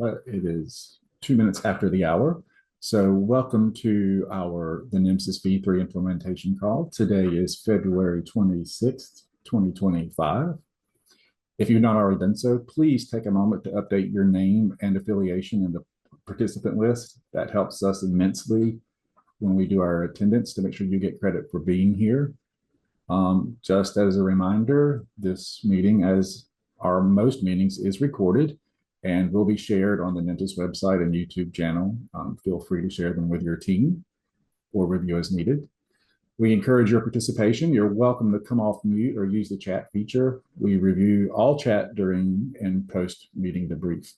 It is 2 minutes after the hour. So welcome to the NEMSIS V3 implementation call. Today is February 26th, 2025. If you've not already done so, please take a moment to update your name and affiliation in the participant list. That helps us immensely when we do our attendance to make sure you get credit for being here. Just as a reminder, this meeting, as our most meetings, is recorded and will be shared on the NHTSA website and YouTube channel. Feel free to share them with your team or review as needed. We encourage your participation. You're welcome to come off mute or use the chat feature. We review all chat during and post-meeting debrief,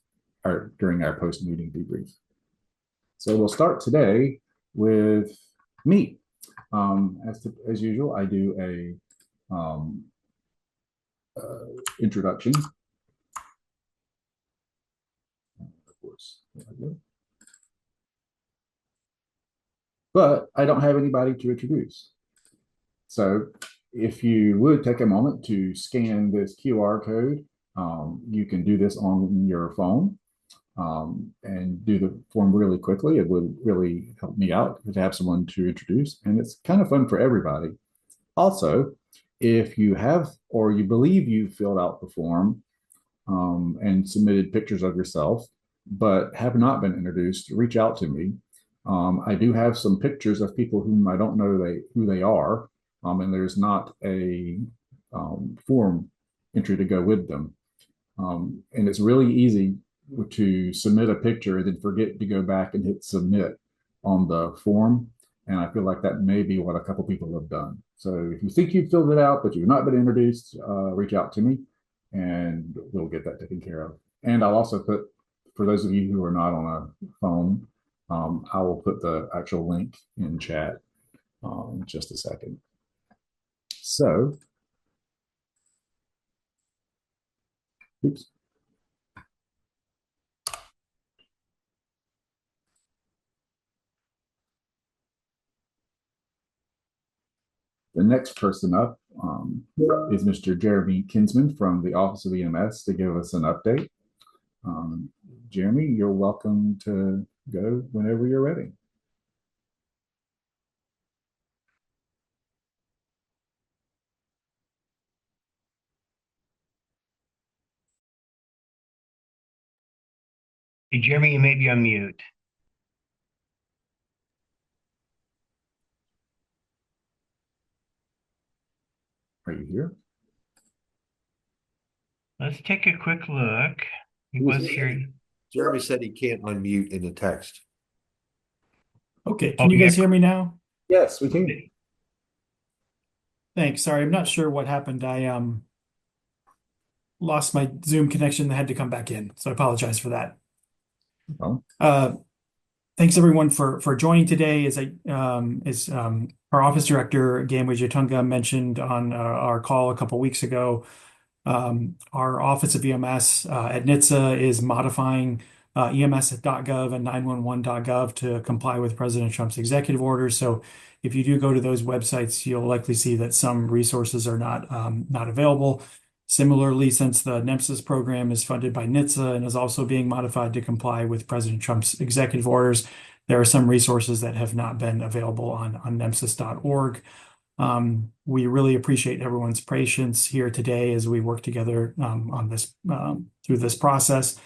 or during our post-meeting debrief. So we'll start today with me. As usual, I do a introduction. Of course, but I don't have anybody to introduce. So if you would take a moment to scan this QR code, you can do this on your phone and do the form really quickly. It would really help me out to have someone to introduce, and it's kind of fun for everybody. Also, if you have or you believe you filled out the form and submitted pictures of yourself, but have not been introduced, reach out to me. I do have some pictures of people whom I don't know who they are, and there's not a form entry to go with them. And it's really easy to submit a picture and then forget to go back and hit submit on the form. And I feel like that may be what a couple people have done. So if you think you've filled it out, but you've not been introduced, reach out to me and we'll get that taken care of. And I'll also put, for those of you who are not on a phone, I will put the actual link in chat in just a second. So, oops. The next person up is Mr. Jeremy Kinsman from the Office of EMS to give us an update. Jeremy, you're welcome to go whenever you're ready. Hey, Jeremy, you may be on mute. Are you here? Let's take a quick look. He was here. Jeremy said he can't unmute in the text. Okay, can you guys hear me now? Yes, we can. Thanks. Sorry, I'm not sure what happened. I lost my Zoom connection and had to come back in, so I apologize for that. Oh. Thanks everyone for joining today. As our office director Gamwe Jatunga mentioned on our call a couple weeks ago, our Office of EMS at NHTSA is modifying EMS.gov and 911.gov to comply with President Trump's executive orders. So if you do go to those websites, you'll likely see that some resources are not available. Similarly, since the NEMSIS program is funded by NHTSA and is also being modified to comply with President Trump's executive orders, there are some resources that have not been available on NEMSIS.org. We really appreciate everyone's patience here today as we work together on this through this process.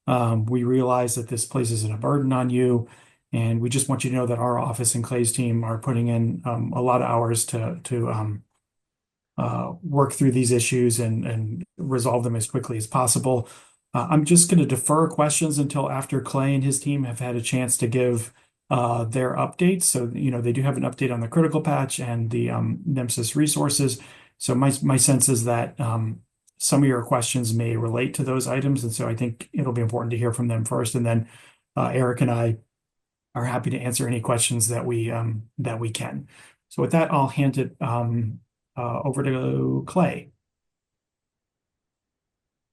We realize that this places a burden on you, and we just want you to know that our office and Clay's team are putting in a lot of hours to work through these issues and resolve them as quickly as possible. I'm just going to defer questions until after Clay and his team have had a chance to give their updates. So, they do have an update on the critical patch and the NEMSIS resources. So my sense is that some of your questions may relate to those items. And so I think it'll be important to hear from them first. And then Eric and I are happy to answer any questions that we can. So with that, I'll hand it over to Clay.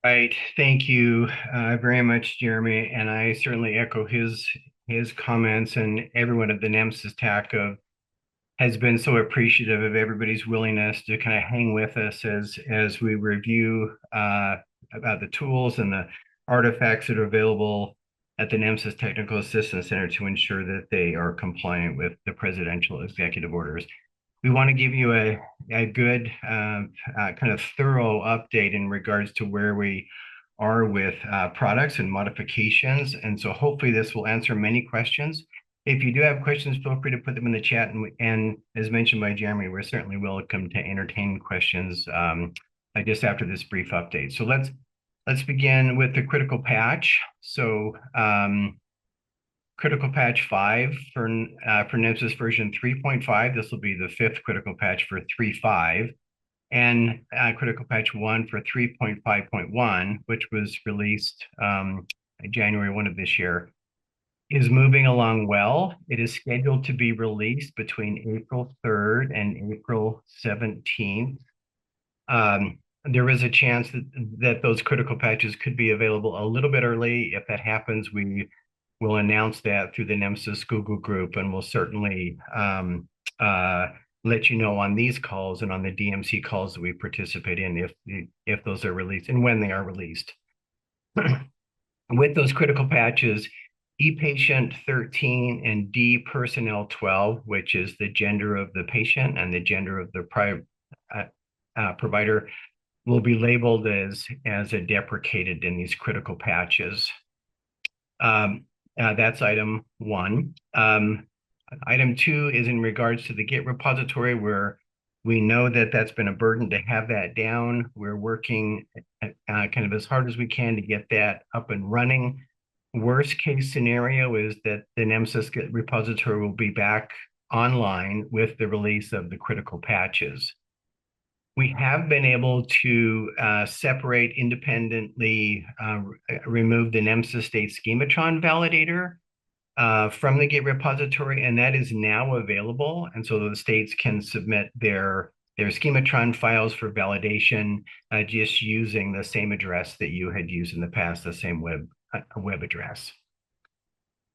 Right. Thank you very much, Jeremy. And I certainly echo his comments, and everyone at the NEMSIS TAC has been so appreciative of everybody's willingness to kind of hang with us as we review about the tools and the artifacts that are available at the NEMSIS Technical Assistance Center to ensure that they are compliant with the presidential executive orders. We want to give you a good kind of thorough update in regards to where we are with products and modifications. And so hopefully this will answer many questions. If you do have questions, feel free to put them in the chat. And as mentioned by Jeremy, we're certainly welcome to entertain questions just after this brief update. So let's begin with the critical patch. So critical patch 5 for NEMSIS version 3.5. This will be the 5th critical patch for 3.5. And critical patch 1 for 3.5.1, which was released January 1 of this year, is moving along well. It is scheduled to be released between April 3rd and April 17th. There is a chance that those critical patches could be available a little bit early. If that happens, we will announce that through the NEMSIS Google group, and we'll certainly let you know on these calls and on the DMC calls that we participate in if those are released and when they are released. With those critical patches, E-patient 13 and D personnel 12, which is the gender of the patient and the gender of the provider, will be labeled as a deprecated in these critical patches. That's item 1. Item 2 is in regards to the Git repository, where we know that that's been a burden to have that down. We're working kind of as hard as we can to get that up and running. Worst case scenario is that the NEMSIS Git repository will be back online with the release of the critical patches. We have been able to separate independently, remove the NEMSIS state schematron validator from the Git repository, and that is now available. And so the states can submit their schematron files for validation just using the same address that you had used in the past, the same web address.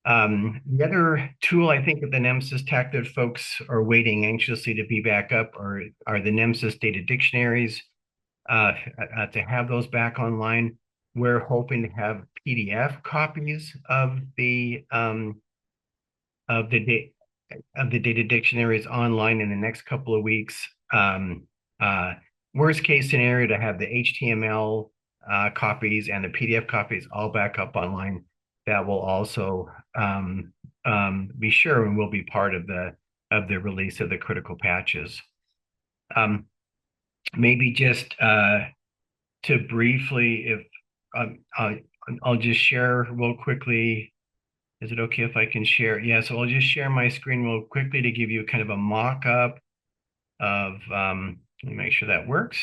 The other tool I think that the NEMSIS TAC that folks are waiting anxiously to be back up are the NEMSIS data dictionaries. To have those back online, we're hoping to have PDF copies of the data dictionaries online in the next couple of weeks. Worst case scenario, to have the HTML copies and the PDF copies all back up online. That will also be sure and will be part of the release of the critical patches. Maybe just to briefly, if I'll just share real quickly. Is it okay if I can share? Yeah, so I'll just share my screen real quickly to give you kind of a mock-up of, let me make sure that works,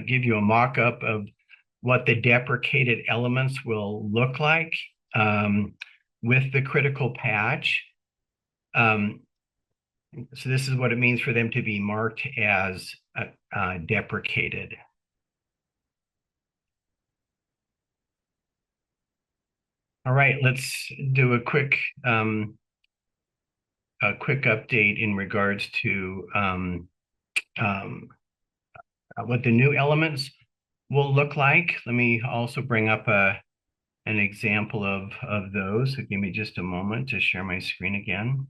give you a mock-up of what the deprecated elements will look like with the critical patch. So this is what it means for them to be marked as deprecated. All right, let's do a quick update in regards to what the new elements will look like. Let me also bring up an example of those. So give me just a moment to share my screen again.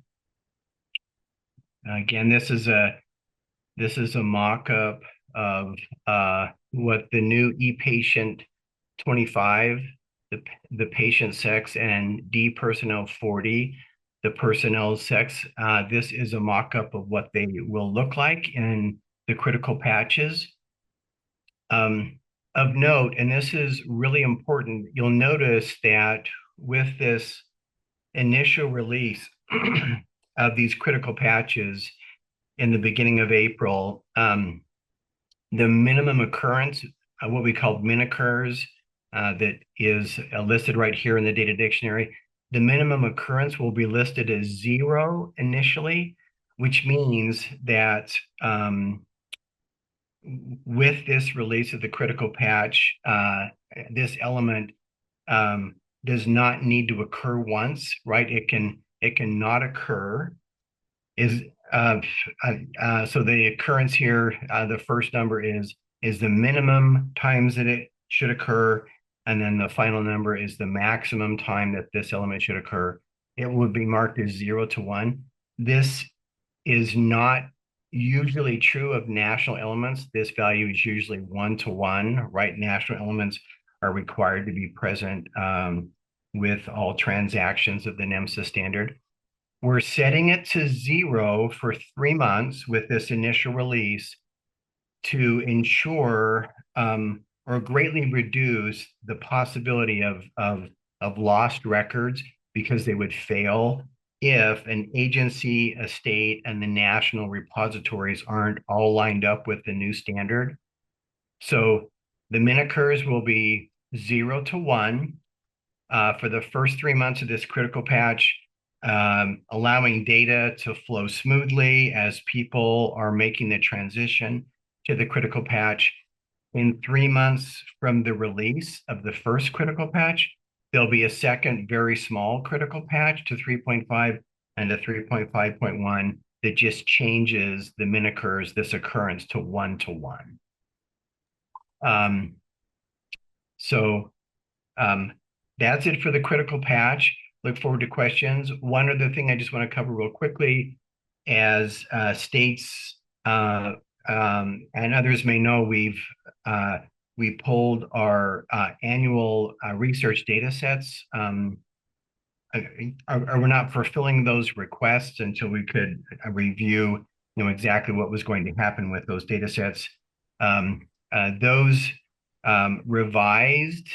Again, this is a mock-up of what the new e-patient 25, the patient sex, and D personnel 40, the personnel sex. This is a mock-up of what they will look like in the critical patches. Of note, and this is really important, you'll notice that with this initial release of these critical patches in the beginning of April, the minimum occurrence, what we call min occurs, that is listed right here in the data dictionary, the minimum occurrence will be listed as 0 initially, which means that with this release of the critical patch, this element does not need to occur once, right? It can not occur. So the occurrence here, the first number is the minimum times that it should occur. and then the final number is the maximum time that this element should occur. It would be marked as 0 to 1. This is not usually true of national elements. This value is usually 1 to 1, right? National elements are required to be present with all transactions of the NEMSIS standard. We're setting it to 0 for 3 months with this initial release to ensure or greatly reduce the possibility of lost records, because they would fail if an agency, a state, and the national repositories aren't all lined up with the new standard. So the min occurs will be 0 to 1 for the first 3 months of this critical patch, allowing data to flow smoothly as people are making the transition to the critical patch. In 3 months from the release of the first critical patch, there'll be a second very small critical patch to 3.5 and to 3.5.1 that just changes the min occurs, this occurrence, to 1 to 1. That's it for the critical patch. Look forward to questions. One other thing I just want to cover real quickly, as states and others may know, we pulled our annual research data sets. We're not fulfilling those requests until we could review, exactly what was going to happen with those data sets. Those revised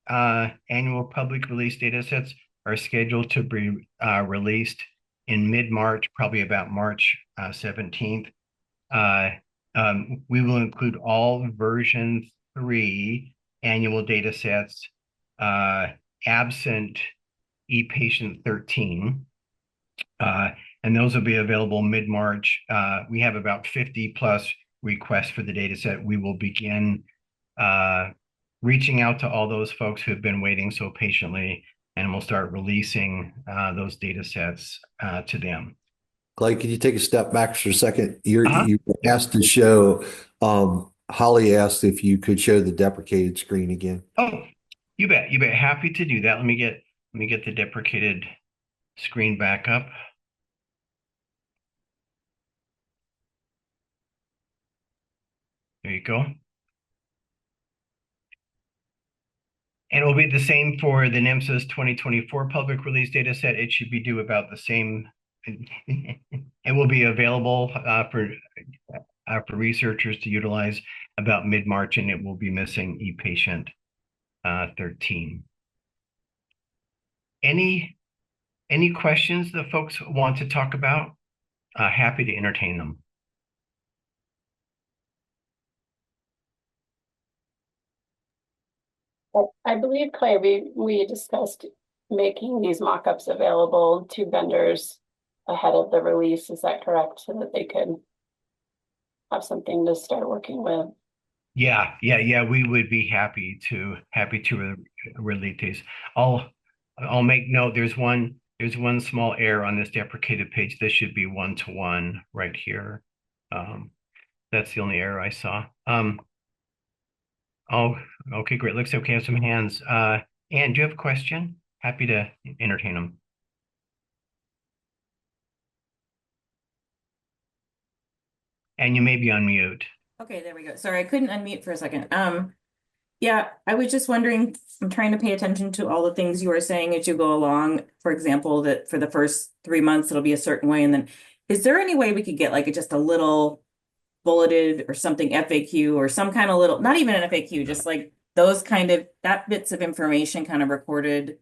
annual public release data sets are scheduled to be released in mid-March, probably about March 17th. We will include all version 3 annual data sets absent ePatient 13. And those will be available mid-March. We have about 50 plus requests for the data set. We will begin reaching out to all those folks who have been waiting so patiently, and we'll start releasing those data sets to them. Clay, can you take a step back for a second? You were asked to show, Holly asked if you could show the deprecated screen again. Oh, you bet. Happy to do that. Let me get the deprecated screen back up. There you go. And it will be the same for the NEMSIS 2024 public release data set. It should be due about the same. It will be available for researchers to utilize about mid-March, and it will be missing ePatient 13. Any questions that folks want to talk about? Happy to entertain them. I believe, Clay, we discussed making these mock-ups available to vendors ahead of the release. Is that correct? So that they could have something to start working with. Yeah. We would be happy to release these. I'll make note. There's one small error on this deprecated page. This should be 1 to 1 right here. That's the only error I saw. Oh, okay, great. Looks okay. I have some hands. Ann, do you have a question? Happy to entertain them. And you may be on mute. Okay, there we go. Sorry, I couldn't unmute for a second. Yeah, I was just wondering, I'm trying to pay attention to all the things you were saying as you go along. For example, that for the first 3 months, it'll be a certain way. And then is there any way we could get like just a little bulleted or something FAQ or some kind of little, not even an FAQ, just like those that bits of information kind of recorded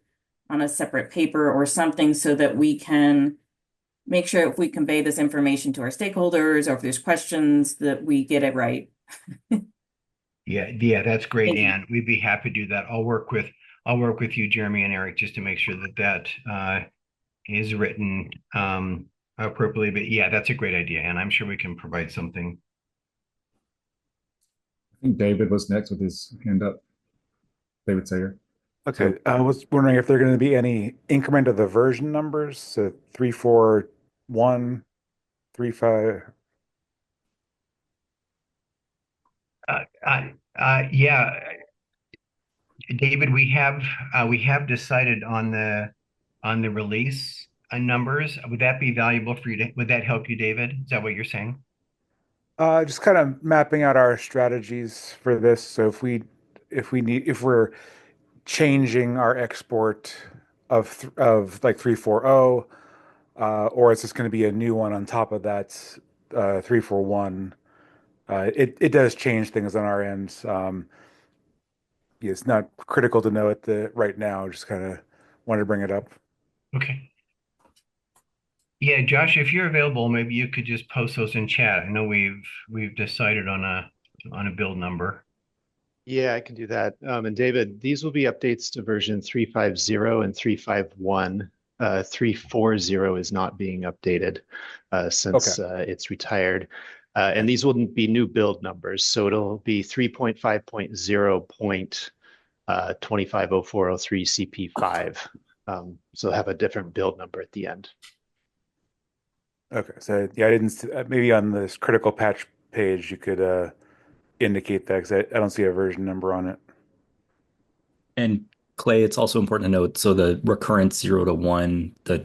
on a separate paper or something, so that we can make sure if we convey this information to our stakeholders, or if there's questions, that we get it right. Yeah, that's great, Thank you. Ann. We'd be happy to do that. I'll work with you, Jeremy and Eric, just to make sure that is written appropriately. But yeah, that's a great idea, and I'm sure we can provide something. I think David was next with his hand up. David Sayer. Okay, I was wondering if there are going to be any increment of the version numbers, so 3.4.1, 3.5. Yeah, David, we have decided on the release numbers. Would that be valuable for you? Would that help you, David? Is that what you're saying? Just kind of mapping out our strategies for this. So if we're changing our export of like 340, or is this going to be a new one on top of that 341? It does change things on our end. Yeah, it's not critical to know at the right now. Just kind of wanted to bring it up. Okay. Yeah, Josh, if you're available, maybe you could just post those in chat. I know we've decided on a build number. Yeah, I can do that. And David, these will be updates to version 350 and 351. 340 is not being updated since it's retired. And these wouldn't be new build numbers. So it'll be 3.5.0.250403 CP5. So have a different build number at the end. Okay, so yeah, I didn't maybe on this critical patch page you could indicate that because I don't see a version number on it. And Clay, it's also important to note, so the recurrent 0 to 1, the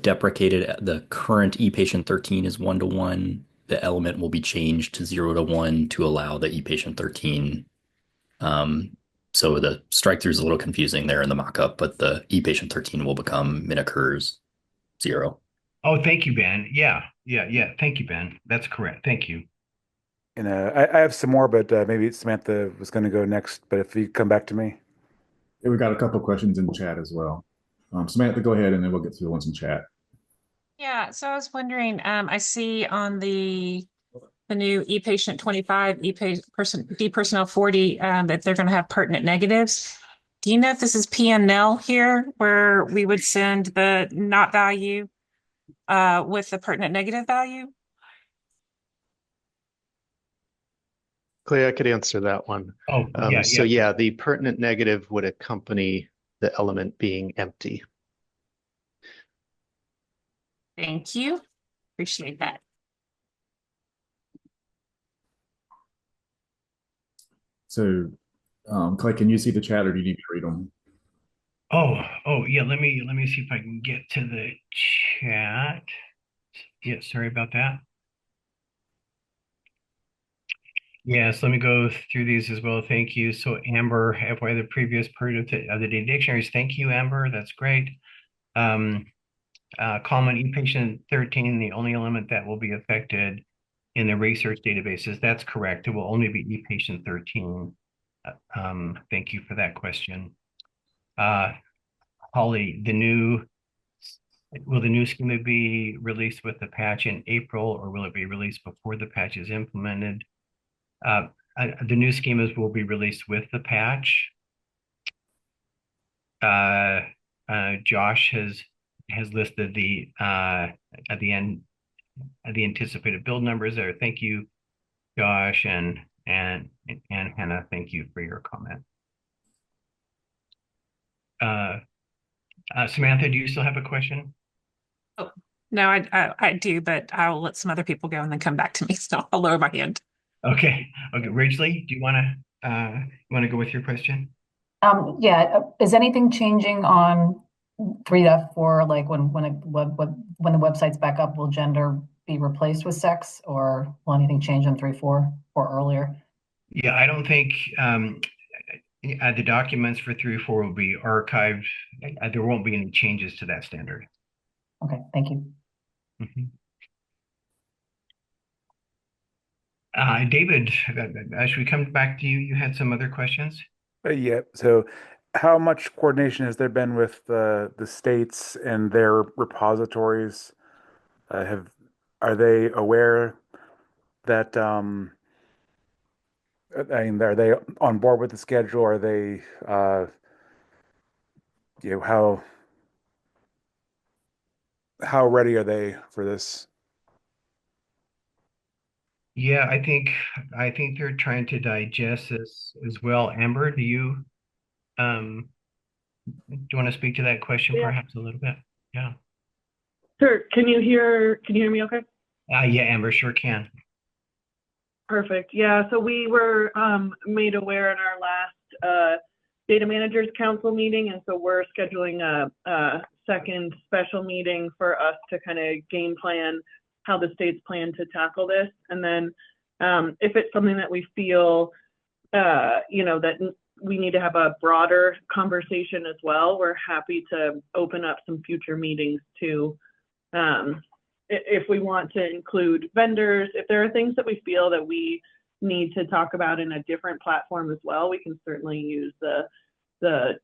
current ePatient 13 is 1 to 1. The element will be changed to 0 to 1 to allow the ePatient 13. So the strike through is a little confusing there in the mockup, but the ePatient 13 will become min-occurs 0. Oh, thank you, Ben. Yeah. Thank you, Ben. That's correct. Thank you. And I have some more, but maybe Samantha was going to go next. But if you come back to me. Yeah, we got a couple of questions in the chat as well. Samantha, go ahead, and then we'll get through the ones in chat. Yeah, so I was wondering, I see on the new ePatient 25, ePersonnel 40, that they're going to have pertinent negatives. Do you know if this is PNL here, where we would send the not value with the pertinent negative value? Clay, I could answer that one. Oh, yeah. So yeah, the pertinent negative would accompany the element being empty. Thank you. Appreciate that. So, Clay, can you see the chat, or do you need me to read them? Oh, yeah. Let me see if I can get to the chat. Yeah, sorry about that. Yes, let me go through these as well. Thank you. So Amber, FYI, the previous part of the data dictionaries. Thank you, Amber. That's great. Common ePatient 13, the only element that will be affected in the research databases. That's correct. It will only be ePatient 13. Thank you for that question. Holly, will the new schema be released with the patch in April, or will it be released before the patch is implemented? The new schemas will be released with the patch. Josh has listed the at the end the anticipated build numbers there. Thank you, Josh, and Hannah. Thank you for your comment. Samantha, do you still have a question? Oh, no, I do, but I'll let some other people go and then come back to me. So I'll lower my hand. Okay. Ridgely, do you want to go with your question? Yeah. Is anything changing on 3.4? Like when the website's back up, will gender be replaced with sex, or will anything change on 3.4 or earlier? Yeah, I don't think the documents for 3.4 will be archived. There won't be any changes to that standard. Okay, thank you. David, should we come back to you? You had some other questions? Yeah. So how much coordination has there been with the states and their repositories? Are they aware that I mean, are they on board with the schedule? Are they how ready are they for this? Yeah, I think they're trying to digest this as well. Amber, do you want to speak to that question perhaps a little bit? Yeah. Sure. Can you hear me okay? Yeah, Amber, sure can. Perfect. Yeah, so we were made aware in our last Data Managers Council meeting, and so we're scheduling a second special meeting for us to kind of game plan how the states plan to tackle this. And then if it's something that we feel, that we need to have a broader conversation as well, we're happy to open up some future meetings to, if we want to include vendors, if there are things that we feel that we need to talk about in a different platform as well, we can certainly use the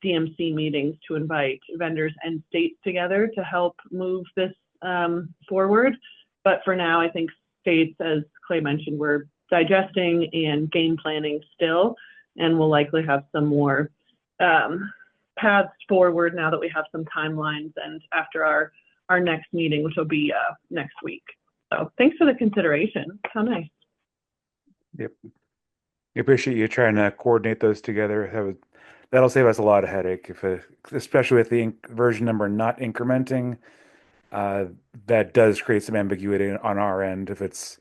DMC meetings to invite vendors and states together to help move this forward. But for now, I think states, as Clay mentioned, we're digesting and game planning still, and we'll likely have some more paths forward now that we have some timelines and after our next meeting, which will be next week. So thanks for the consideration. How nice. Yep. I appreciate you trying to coordinate those together. That'll save us a lot of headache, especially with the version number not incrementing. That does create some ambiguity on our end. If it's,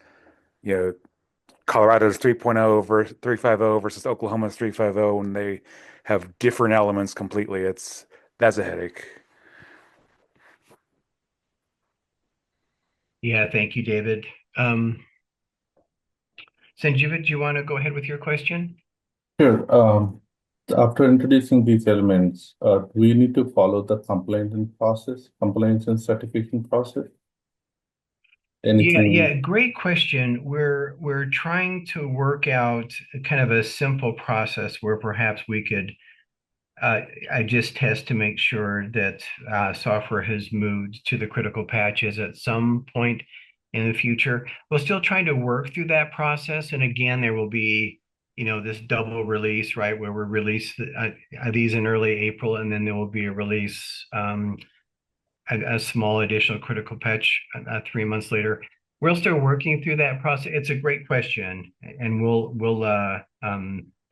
Colorado's 3.0 versus 3.50 versus Oklahoma's 3.50, and they have different elements completely, that's a headache. Yeah, thank you, David. Sanjeeva, do you want to go ahead with your question? Sure. After introducing these elements, do we need to follow the compliance and certification process? Anything? Yeah, great question. We're trying to work out kind of a simple process where perhaps we could I just test to make sure that software has moved to the critical patches at some point in the future. We're still trying to work through that process. And again, there will be, this double release, right, where we release these in early April, and then there will be a release, a small additional critical patch 3 months later. We're still working through that process. It's a great question, and we'll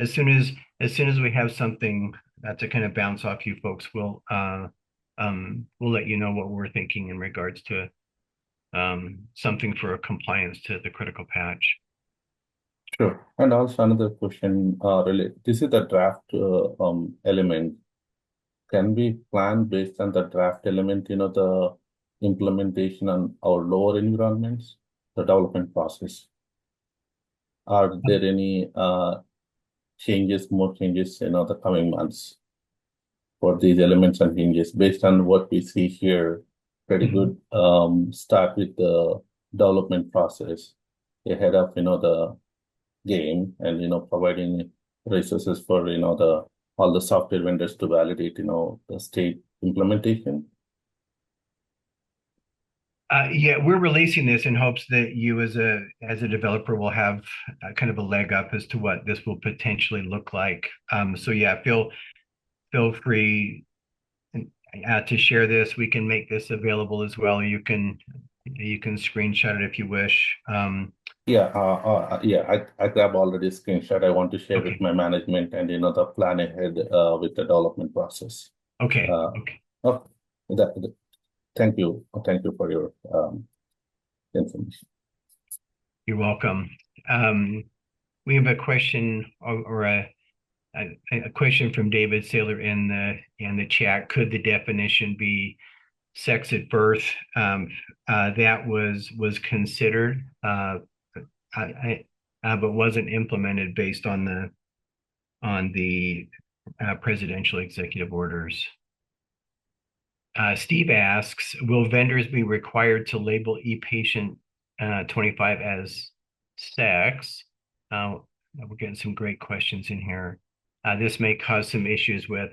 as soon as we have something to kind of bounce off you folks, we'll let you know what we're thinking in regards to something for compliance to the critical patch. Sure. And also another question related. This is the draft element. Can we plan based on the draft element, the implementation on our lower environments, the development process? Are there any more changes in the coming months for these elements and hinges based on what we see here? Pretty good start with the development process ahead of the game, and providing resources for all the software vendors to validate the state implementation. Yeah, we're releasing this in hopes that you as a developer will have kind of a leg up as to what this will potentially look like. So yeah, feel free to share this. We can make this available as well. You can screenshot it if you wish. I grab already a screenshot. I want to share with my management and the plan ahead with the development process. Okay. Thank you for your information. You're welcome. We have a question or a question from David Saylor in the chat. Could the definition be sex at birth? That was considered, but wasn't implemented based on the presidential executive orders. Steve asks, will vendors be required to label ePatient 25 as sex? We're getting some great questions in here. This may cause some issues with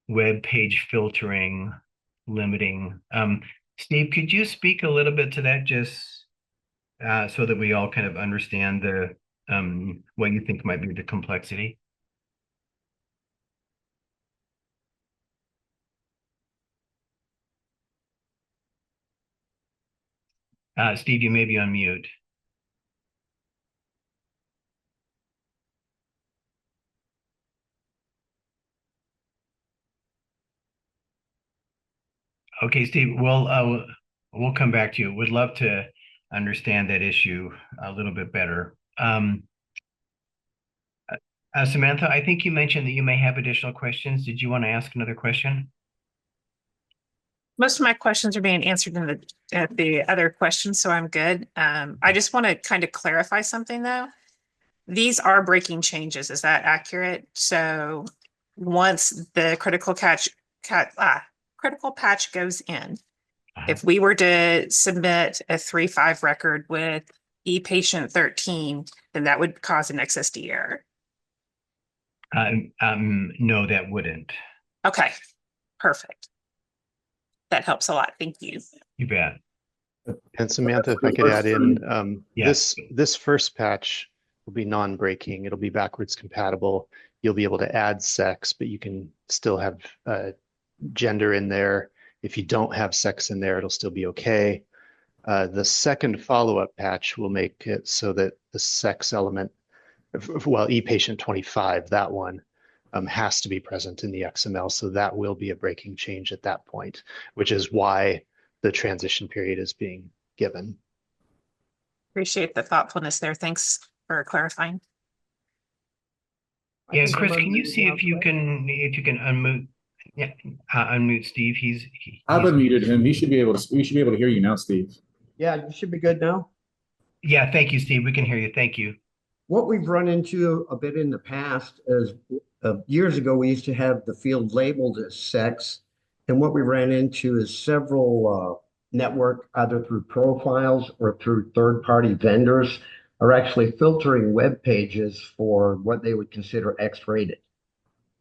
web page filtering, limiting. Steve, could you speak a little bit to that, just so that we all kind of understand what you think might be the complexity? Steve, you may be on mute. Okay, Steve, we'll come back to you. Would love to understand that issue a little bit better. Samantha, I think you mentioned that you may have additional questions. Did you want to ask another question? Most of my questions are being answered in the other questions, so I'm good. I just want to kind of clarify something though. These are breaking changes. Is that accurate? So once the critical patch goes in, if we were to submit a 3.5 record with e-patient 13, then that would cause an XSD error. No, that wouldn't. Okay, perfect. That helps a lot. Thank you. You bet. And Samantha, if I could add in, Yeah. this first patch will be non-breaking. It'll be backwards compatible. You'll be able to add sex, but you can still have gender in there. If you don't have sex in there, it'll still be okay. The second follow-up patch will make it so that the sex element, well, ePatient 25, that one, has to be present in the XML. So that will be a breaking change at that point, which is why the transition period is being given. Appreciate the thoughtfulness there. Thanks for clarifying. Yeah, Chris, can you see if you can unmute? Yeah, unmute Steve. I've unmuted him. We should be able to hear you now, Steve. Yeah, you should be good now. Yeah, thank you, Steve. We can hear you. Thank you. What we've run into a bit in the past is years ago, we used to have the field labeled as sex. And what we ran into is several network, either through profiles or through third-party vendors, are actually filtering web pages for what they would consider X-rated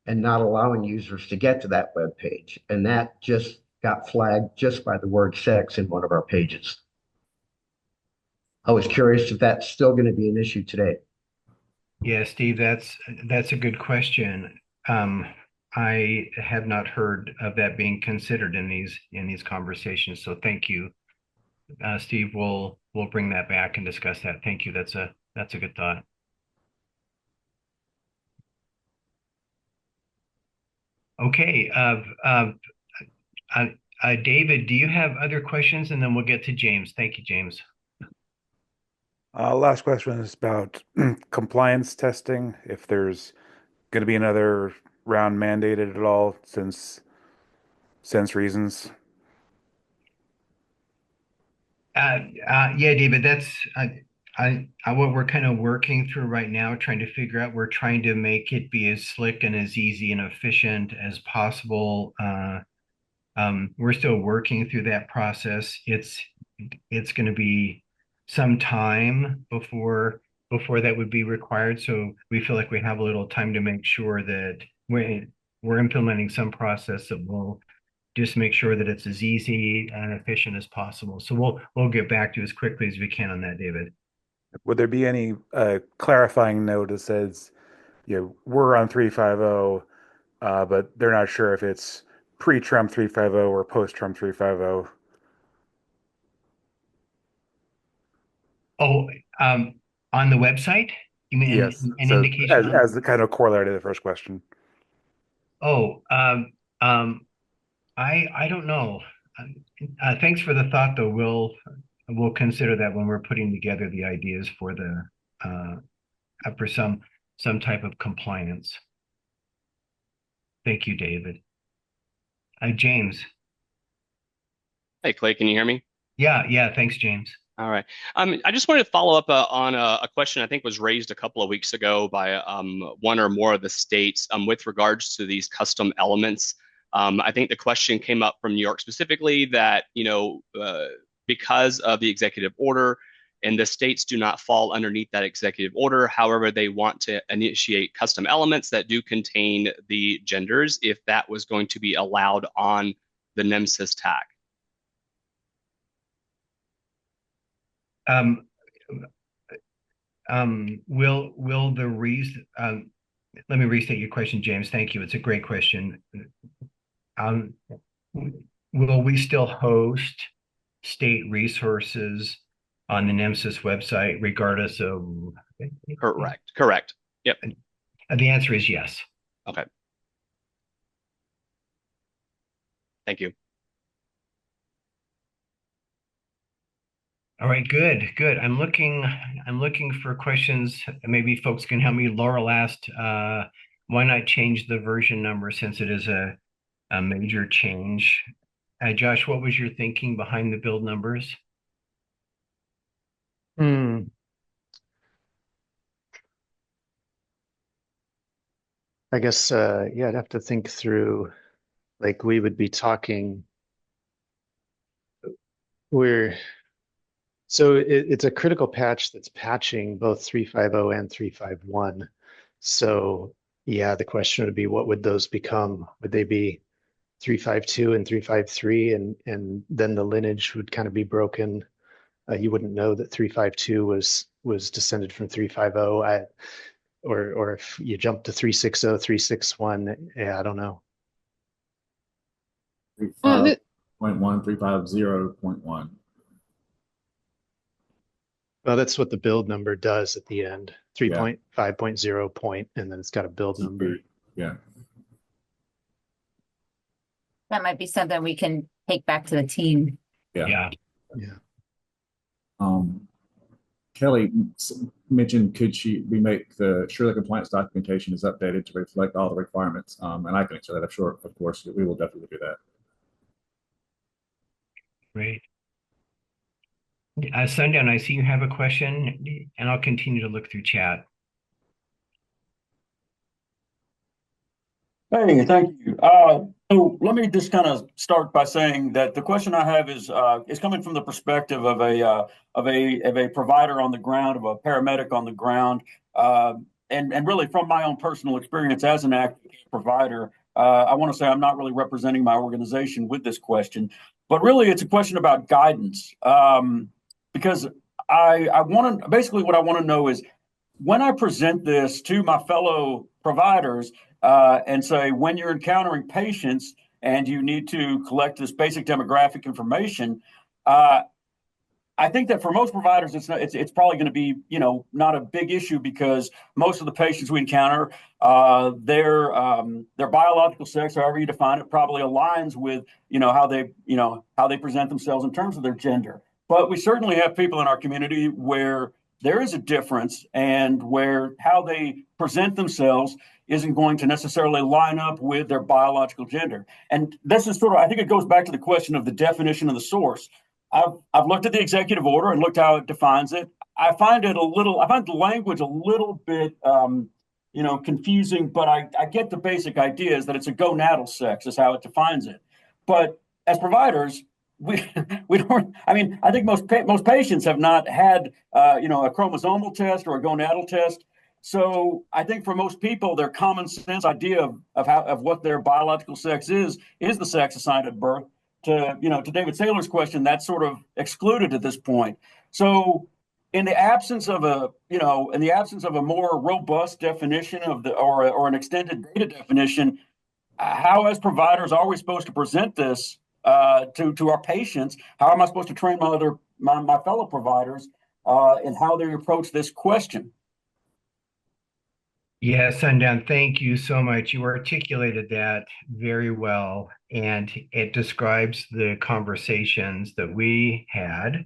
and not allowing users to get to that web page. And that just got flagged just by the word sex in one of our pages. I was curious if that's still going to be an issue today. Yeah, Steve, that's a good question. I have not heard of that being considered in these conversations. So thank you, Steve. We'll bring that back and discuss that. Thank you. That's a good thought. Okay, David, do you have other questions? And then we'll get to James. Thank you, James. Last question is about compliance testing. If there's going to be another round mandated at all since reasons. Yeah, David, that's what we're kind of working through right now, trying to figure out. We're trying to make it be as slick and as easy and efficient as possible. We're still working through that process. It's going to be some time before that would be required. So we feel like we have a little time to make sure that we're implementing some process that will just make sure that it's as easy and efficient as possible. So we'll get back to you as quickly as we can on that, David. Would there be any clarifying note that says, we're on 350, but they're not sure if it's pre-Trump 350 or post-Trump 350? Oh, on the website? You mean yes, an so indication? As the kind of corollary to the first question. Oh, I don't know. Thanks for the thought, though. We'll consider that when we're putting together the ideas for for some type of compliance. Thank you, David. James. Hey, Clay, can you hear me? Yeah. Thanks, James. All right. I just wanted to follow up on a question I think was raised a couple of weeks ago by one or more of the states with regards to these custom elements. I think the question came up from New York specifically that, because of the executive order and the states do not fall underneath that executive order. However, they want to initiate custom elements that do contain the genders if that was going to be allowed on the NEMSIS tag. Will the reason, let me restate your question, James. Thank you. It's a great question. Will we still host state resources on the NEMSIS website regardless of? Correct. Yep. The answer is yes. Okay. Thank you. All right, good. I'm looking for questions. Maybe folks can help me. Laurel asked, why not change the version number since it is a major change? Josh, what was your thinking behind the build numbers? I guess, yeah, I'd have to think through, like we would be talking, so it's a critical patch that's patching both 350 and 351. So yeah, the question would be, what would those become? Would they be 352 and 353, and then the lineage would kind of be broken? You wouldn't know that 352 was descended from 350. Or if you jump to 360, 361, yeah, I don't know. 35.1, 350.1. Well, that's what the build number does at the end. 3.5.0 point, and then it's got a build number. Yeah. That might be something we can take back to the team. Yeah. Kelly mentioned, could we make sure the compliance documentation is updated to reflect all the requirements? And I can answer that. I'm sure, of course, we will definitely do that. Great. Sundown, I see you have a question, and I'll continue to look through chat. Hey, thank you. So let me just kind of start by saying that the question I have is coming from the perspective of a provider on the ground, of a paramedic on the ground, and really from my own personal experience as an active provider. I want to say I'm not really representing my organization with this question, but really it's a question about guidance. Because I want to, basically what I want to know is, when I present this to my fellow providers, and say, when you're encountering patients and you need to collect this basic demographic information, I think that for most providers, it's probably going to be, not a big issue, because most of the patients we encounter, their biological sex, however you define it, probably aligns with, how they present themselves in terms of their gender. But we certainly have people in our community where there is a difference, and where how they present themselves isn't going to necessarily line up with their biological gender. And this is I think it goes back to the question of the definition of the source. I've looked at the executive order and looked how it defines it. I find the language a little bit, confusing, but I get the basic idea is that it's a gonadal sex is how it defines it. But as providers, we don't. I mean, I think most patients have not had a chromosomal test or a gonadal test. So I think for most people, their common sense idea of what their biological sex is the sex assigned at birth. To David Saylor's question, that's sort of excluded at this point. So in the absence of a more robust definition or an extended data definition, how as providers are we supposed to present this to our patients? How am I supposed to train my fellow providers in how they approach this question? Yeah, Sundown, thank you so much. You articulated that very well, and it describes the conversations that we had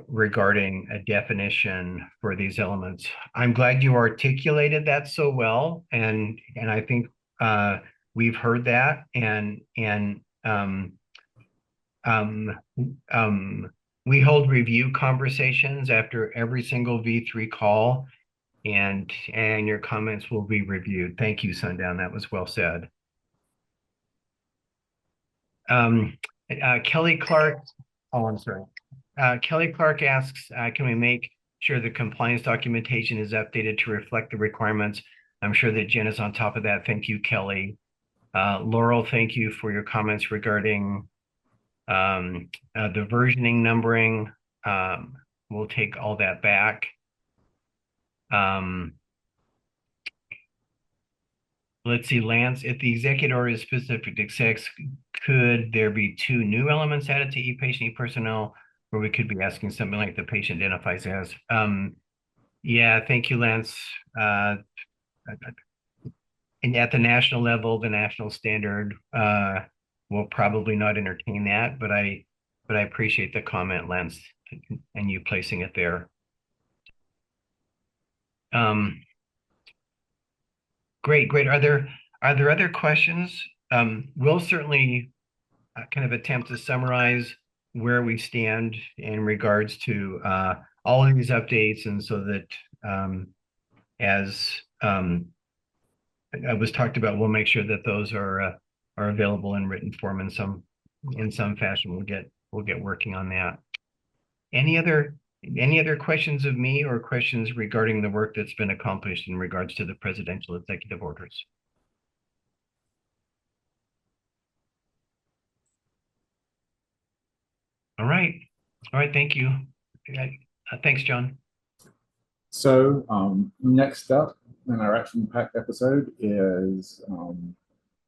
regarding a definition for these elements. I'm glad you articulated that so well, and I think we've heard that, and we hold review conversations after every single V3 call, and your comments will be reviewed. Thank you, Sundown. That was well said. Kelly Clark. Oh, I'm sorry. Kelly Clark asks, can we make sure the compliance documentation is updated to reflect the requirements? I'm sure that Jen is on top of that. Thank you, Kelly. Laurel, thank you for your comments regarding the versioning numbering. We'll take all that back. Let's see, Lance, if the executive order is specific to sex, could there be 2 new elements added to e-patient, e-personnel, where we could be asking something like the patient identifies as? Yeah, thank you, Lance. And at the national level, the national standard will probably not entertain that, but I appreciate the comment, Lance. and you placing it there. Great. Are there other questions? We'll certainly kind of attempt to summarize where we stand in regards to all of these updates, and so that as I was talked about, we'll make sure that those are available in written form in some fashion. We'll get working on that. Any other questions of me, or questions regarding the work that's been accomplished in regards to the presidential executive orders? All right. Thank you. Thanks, John. So next up in our action-packed episode is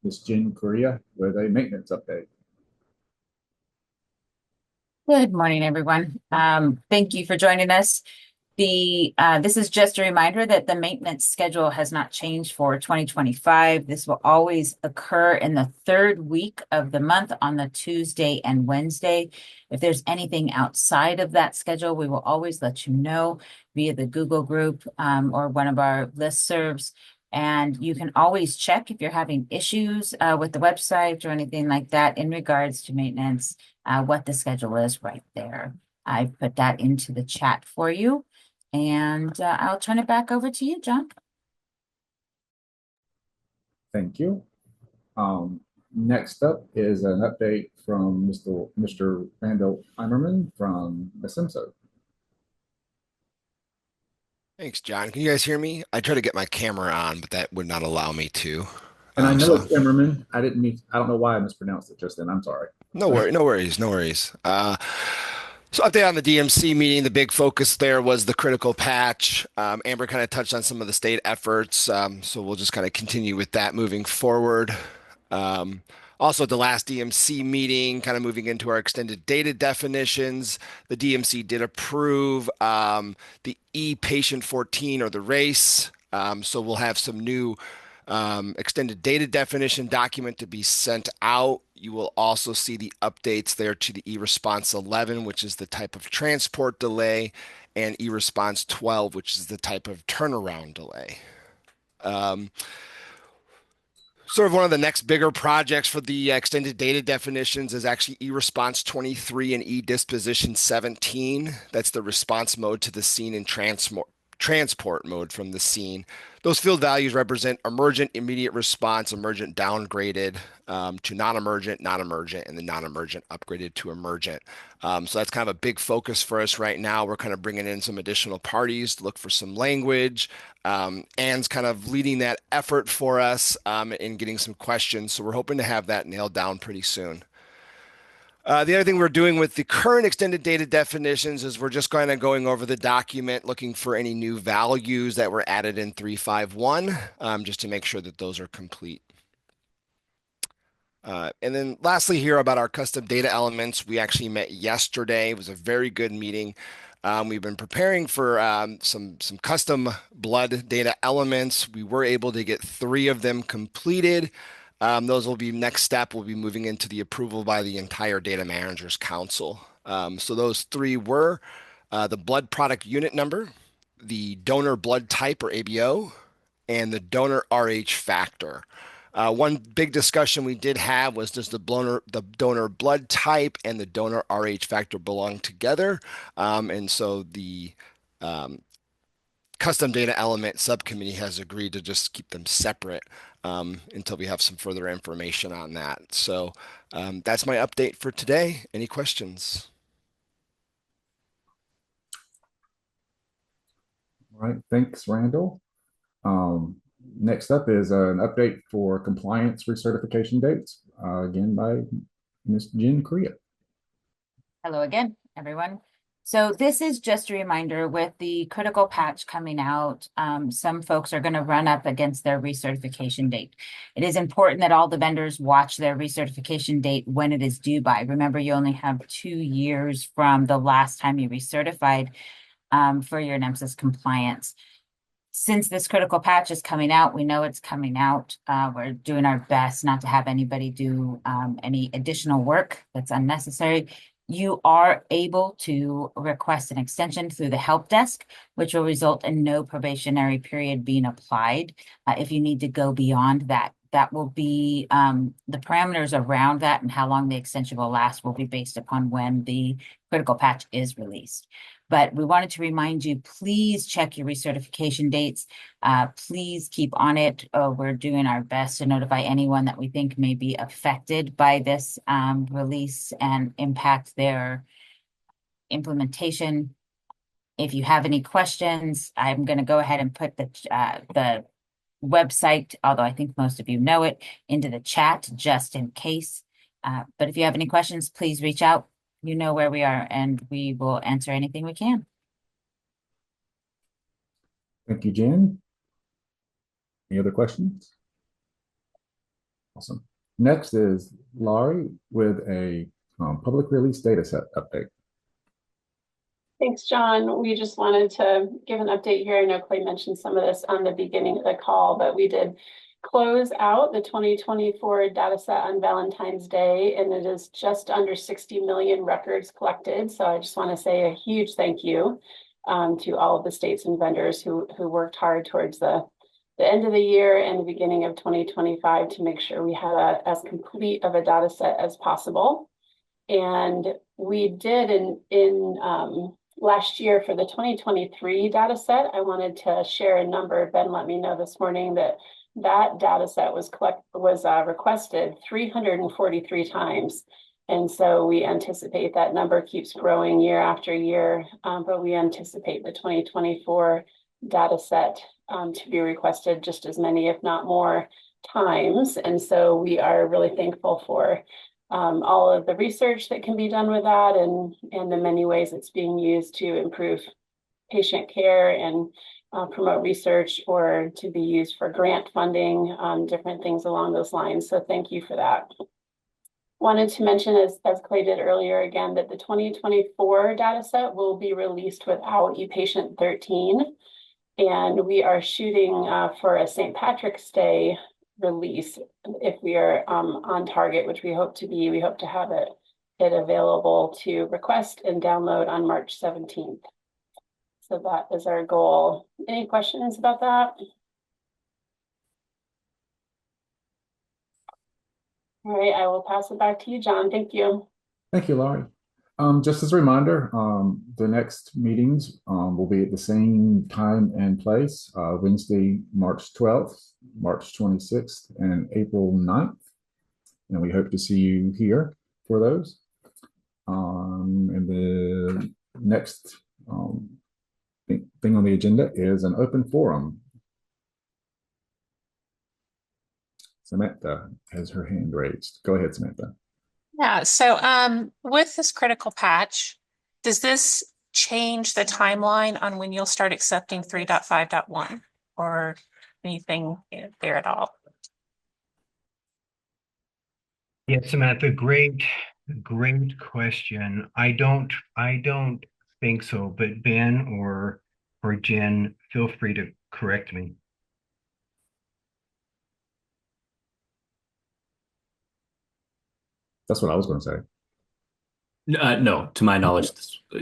Ms. Jen Correa with a maintenance update. Good morning, everyone. Thank you for joining us. This is just a reminder that the maintenance schedule has not changed for 2025. This will always occur in the third week of the month on the Tuesday and Wednesday. If there's anything outside of that schedule, we will always let you know via the Google group or one of our listservs. And you can always check if you're having issues with the website or anything like that in regards to maintenance, what the schedule is right there. I've put that into the chat for you. And I'll turn it back over to you, John. Thank you. Next up is an update from Mr. Randall Eimerman from NASEMSO. Thanks, John. Can you guys hear me? I tried to get my camera on, but that would not allow me to. And I know it's Eimerman. I don't know why I mispronounced it just then. I'm sorry. No worries. So update on the DMC meeting, the big focus there was the critical patch. Amber kind of touched on some of the state efforts, so we'll just kind of continue with that moving forward. Also, at the last DMC meeting, kind of moving into our extended data definitions, the DMC did approve the e-patient 14 or the RACE, so we'll have some new extended data definition document to be sent out. You will also see the updates there to the eResponse 11, which is the type of transport delay, and eResponse 12, which is the type of turnaround delay. Sort of one of the next bigger projects for the extended data definitions is actually eResponse 23 and eDisposition 17. That's the response mode to the scene and transport mode from the scene. Those field values represent emergent, immediate response, emergent downgraded to non-emergent, non-emergent, and the non-emergent upgraded to emergent. So that's kind of a big focus for us right now. We're kind of bringing in some additional parties to look for some language. Anne's kind of leading that effort for us in getting some questions. So we're hoping to have that nailed down pretty soon. The other thing we're doing with the current extended data definitions is we're just kind of going over the document, looking for any new values that were added in 351, just to make sure that those are complete. And then lastly here about our custom data elements, we actually met yesterday. It was a very good meeting. We've been preparing for some custom blood data elements. We were able to get 3 of them completed. Those will be next step. We'll be moving into the approval by the entire Data Managers Council. So those 3 were the blood product unit number, the donor blood type or ABO, and the donor RH factor. One big discussion we did have was, does the donor blood type and the donor RH factor belong together? And so the custom data element subcommittee has agreed to just keep them separate until we have some further information on that. So that's my update for today. Any questions? All right, thanks, Randall. Next up is an update for compliance recertification dates, again by Ms. Jen Correa. Hello again, everyone. So this is just a reminder with the critical patch coming out, some folks are going to run up against their recertification date. It is important that all the vendors watch their recertification date when it is due by. Remember, you only have 2 years from the last time you recertified for your NEMSIS compliance. Since this critical patch is coming out, we know it's coming out. We're doing our best not to have anybody do any additional work that's unnecessary. You are able to request an extension through the help desk, which will result in no probationary period being applied. If you need to go beyond that, that will be the parameters around that and how long the extension will last will be based upon when the critical patch is released. But we wanted to remind you, please check your recertification dates. Please keep on it. We're doing our best to notify anyone that we think may be affected by this release and impact their implementation. If you have any questions, I'm going to go ahead and put the website, although I think most of you know it, into the chat just in case. But if you have any questions, please reach out. You know where we are, and we will answer anything we can. Thank you, Jen. Any other questions? Awesome. Next is Lauri with a public release dataset update. Thanks, John. We just wanted to give an update here. I know Clay mentioned some of this on the beginning of the call, but we did close out the 2024 data set on Valentine's Day, and it is just under 60 million records collected. So I just want to say a huge thank you to all of the states and vendors who worked hard towards the end of the year and the beginning of 2025 to make sure we had as complete of a data set as possible. And we did in last year for the 2023 data set, I wanted to share a number. Ben let me know this morning that data set was requested 343 times. And so we anticipate that number keeps growing year after year, but we anticipate the 2024 data set to be requested just as many, if not more, times. And so we are really thankful for all of the research that can be done with that and the many ways it's being used to improve patient care and promote research or to be used for grant funding, different things along those lines. So thank you for that. Wanted to mention, as Clay did earlier again, that the 2024 data set will be released without ePatient 13. And we are shooting for a St. Patrick's Day release if we are on target, which we hope to be. We hope to have it available to request and download on March 17th. So that is our goal. Any questions about that? All right, I will pass it back to you, John. Thank you. Thank you, Lauri. Just as a reminder, the next meetings will be at the same time and place, Wednesday, March 12th, March 26th, and April 9th. And we hope to see you here for those. And the next thing on the agenda is an open forum. Samantha has her hand raised. Go ahead, Samantha. Yeah, so with this critical patch, does this change the timeline on when you'll start accepting 3.5.1 or anything there at all? Yeah, Samantha, great question. I don't think so, but Ben or Jen, feel free to correct me. That's what I was going to say. No, to my knowledge,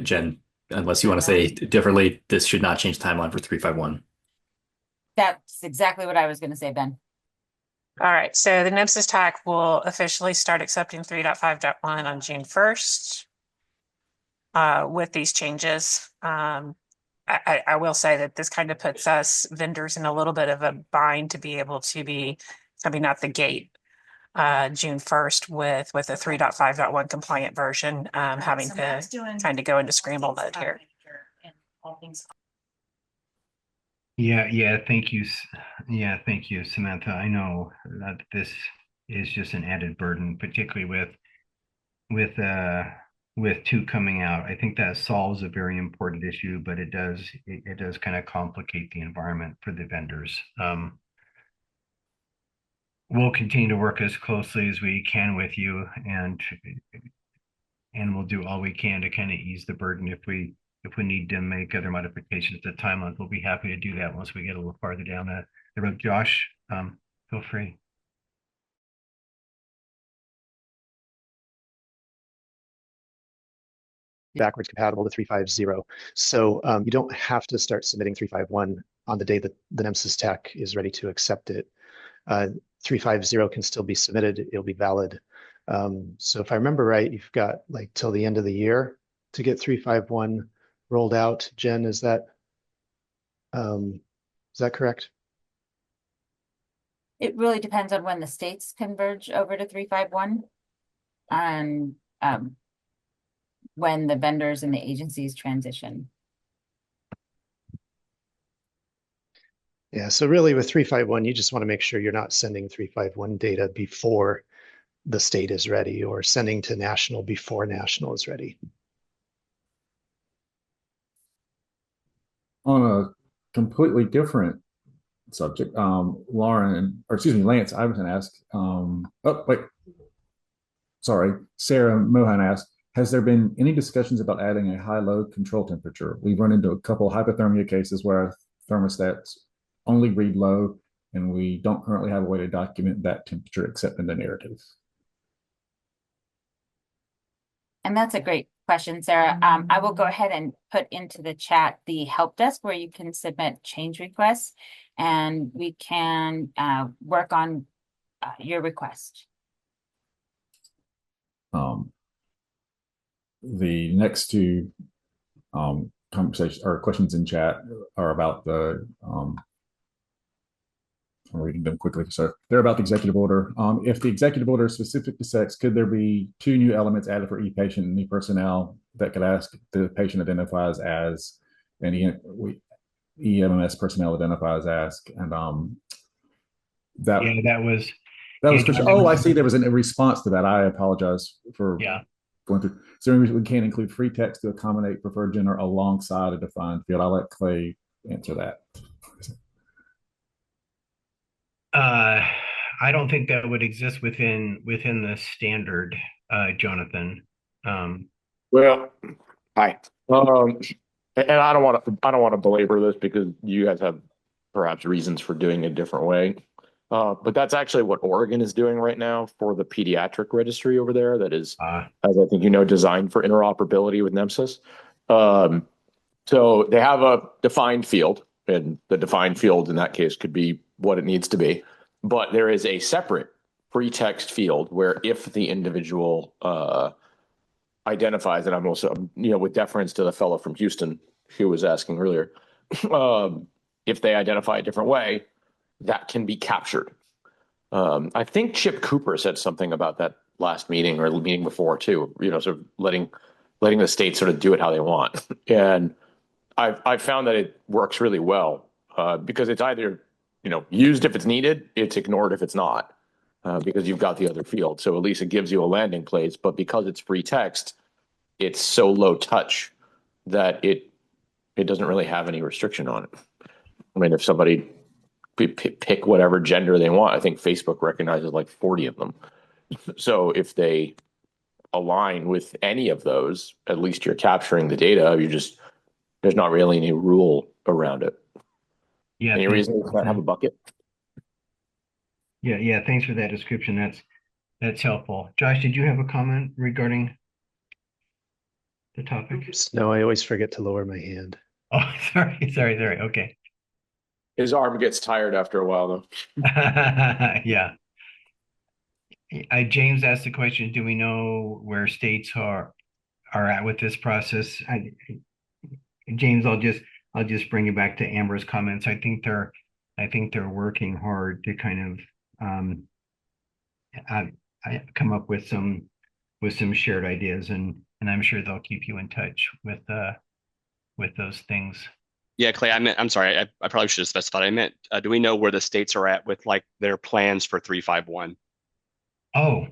Jen, unless you want to say differently, this should not change timeline for 351. That's exactly what I was going to say, Ben. All right, so the NEMSIS TAC will officially start accepting 3.5.1 on June 1st with these changes. I will say that this kind of puts us vendors in a little bit of a bind to be able to be coming out the gate June 1st with a 3.5.1 compliant version, having to kind of go into scramble mode here. Yeah, thank you. Yeah, thank you, Samantha. I know that this is just an added burden, particularly with two coming out. I think that solves a very important issue, but it does kind of complicate the environment for the vendors. We'll continue to work as closely as we can with you, and we'll do all we can to kind of ease the burden. If we need to make other modifications to timelines, we'll be happy to do that once we get a little farther down the road. Josh, feel free. backwards compatible to 350. So you don't have to start submitting 351 on the day that the NEMSIS TAC is ready to accept it. 350 can still be submitted. It'll be valid. So if I remember right, you've got like till the end of the year to get 351 rolled out. Jen, is that correct? It really depends on when the states converge over to 351 and when the vendors and the agencies transition. Yeah, so really with 351, you just want to make sure you're not sending 351 data before the state is ready or sending to national before national is ready. On a completely different subject, Lance Iverson asked, Sarah Mohan asked, has there been any discussions about adding a high load control temperature? We've run into a couple of hypothermia cases where thermostats only read low, and we don't currently have a way to document that temperature except in the narrative. And that's a great question, Sarah. I will go ahead and put into the chat the help desk where you can submit change requests, and we can work on your request. The next two conversations or questions in chat are about the I'm reading them quickly. So they're about the executive order. If the executive order is specific to sex, could there be 2 new elements added for e-patient and e-personnel that could ask the patient identifies as, and EMS personnel identifies as, and that was Christian. Oh, I see. There was a response to that. I apologize for going through. So we can't include free text to accommodate preferred gender alongside a defined field. I'll let Clay answer that. I don't think that would exist within the standard, Jonathan. Well, hi. And I don't want to belabor this because you guys have perhaps reasons for doing it a different way. But that's actually what Oregon is doing right now for the pediatric registry over there. That is, as I think you know, designed for interoperability with NEMSIS. So they have a defined field, and the defined field in that case could be what it needs to be. But there is a separate free text field where if the individual identifies, and I'm also, with deference to the fellow from Houston who was asking earlier, if they identify a different way, that can be captured. I think Chip Cooper said something about that last meeting or the meeting before too, sort of letting the state sort of do it how they want. And I've found that it works really well because it's either, used if it's needed, it's ignored if it's not, because you've got the other field. So at least it gives you a landing place, but because it's free text, it's so low touch that it doesn't really have any restriction on it. I mean, if somebody pick whatever gender they want, I think Facebook recognizes like 40 of them. So if they align with any of those, at least you're capturing the data. There's not really any rule around it. Yeah. Any reason you can't have a bucket? Yeah. Thanks for that description. That's helpful. Josh, did you have a comment regarding the topic? No, I always forget to lower my hand. Oh, sorry. Okay. His arm gets tired after a while, though. Yeah. James asked the question, do we know where states are at with this process? James, I'll just bring you back to Amber's comments. I think they're working hard to kind of come up with some shared ideas, and I'm sure they'll keep you in touch with those things. Yeah, Clay, I'm sorry. I probably should have specified. I meant, do we know where the states are at with like their plans for 351? Oh,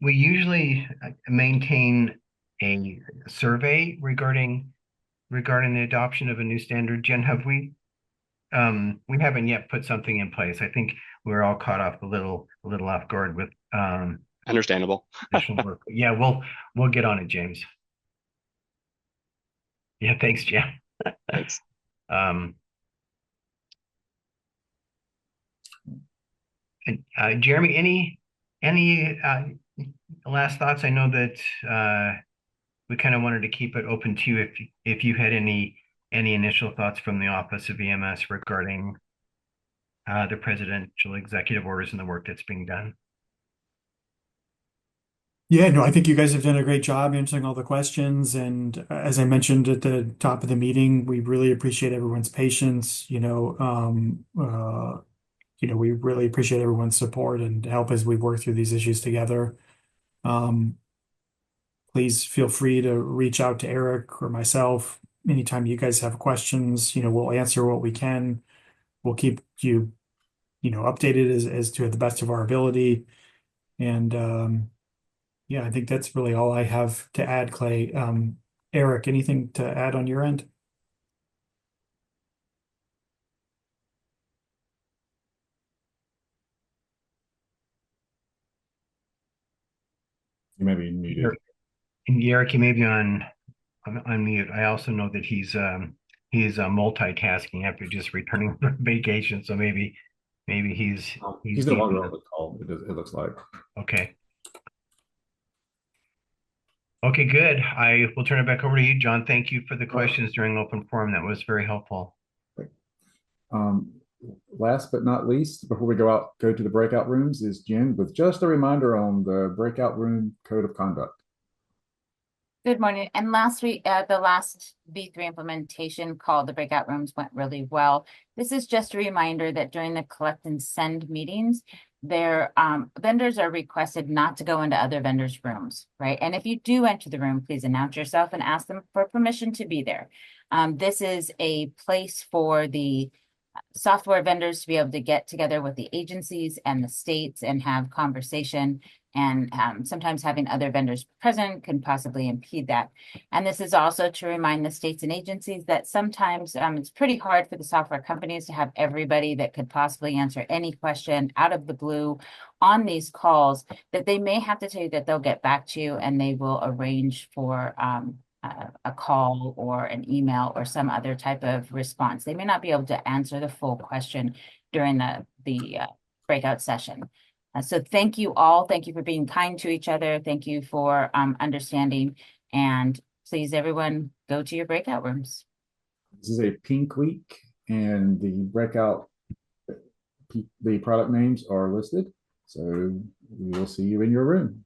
we usually maintain a survey regarding the adoption of a new standard. Jen, have we? We haven't yet put something in place. I think we're all caught off a little off guard with understandable additional work. Yeah, we'll get on it, James. Yeah, thanks, Jen. Thanks. Jeremy, any last thoughts? I know that we kind of wanted to keep it open to you if you had any initial thoughts from the Office of EMS regarding the presidential executive orders and the work that's being done. Yeah, no, I think you guys have done a great job answering all the questions. And as I mentioned at the top of the meeting, we really appreciate everyone's patience. We really appreciate everyone's support and help as we work through these issues together. Please feel free to reach out to Eric or myself anytime you guys have questions. We'll answer what we can. We'll keep you, updated as to the best of our ability. And yeah, I think that's really all I have to add, Clay. Eric, anything to add on your end? You may be muted. Eric, you may be on mute. I also know that he's multitasking after just returning from vacation. So maybe he's no longer on the call. It looks like. Okay. Okay, good. I will turn it back over to you, John. Thank you for the questions during open forum. That was very helpful. Last but not least, before we go to the breakout rooms, is Jen with just a reminder on the breakout room code of conduct. Good morning. And last week, the last V3 implementation called the breakout rooms went really well. This is just a reminder that during the collect and send meetings, their vendors are requested not to go into other vendors' rooms, right? And if you do enter the room, please announce yourself and ask them for permission to be there. This is a place for the software vendors to be able to get together with the agencies and the states and have conversation. And sometimes having other vendors present can possibly impede that. And this is also to remind the states and agencies that sometimes it's pretty hard for the software companies to have everybody that could possibly answer any question out of the blue on these calls, that they may have to tell you that they'll get back to you and they will arrange for a call or an email or some other type of response. They may not be able to answer the full question during the breakout session. So thank you all. Thank you for being kind to each other. Thank you for understanding. And please, everyone, go to your breakout rooms. This is a pink week, and the product names are listed. So we will see you in your room.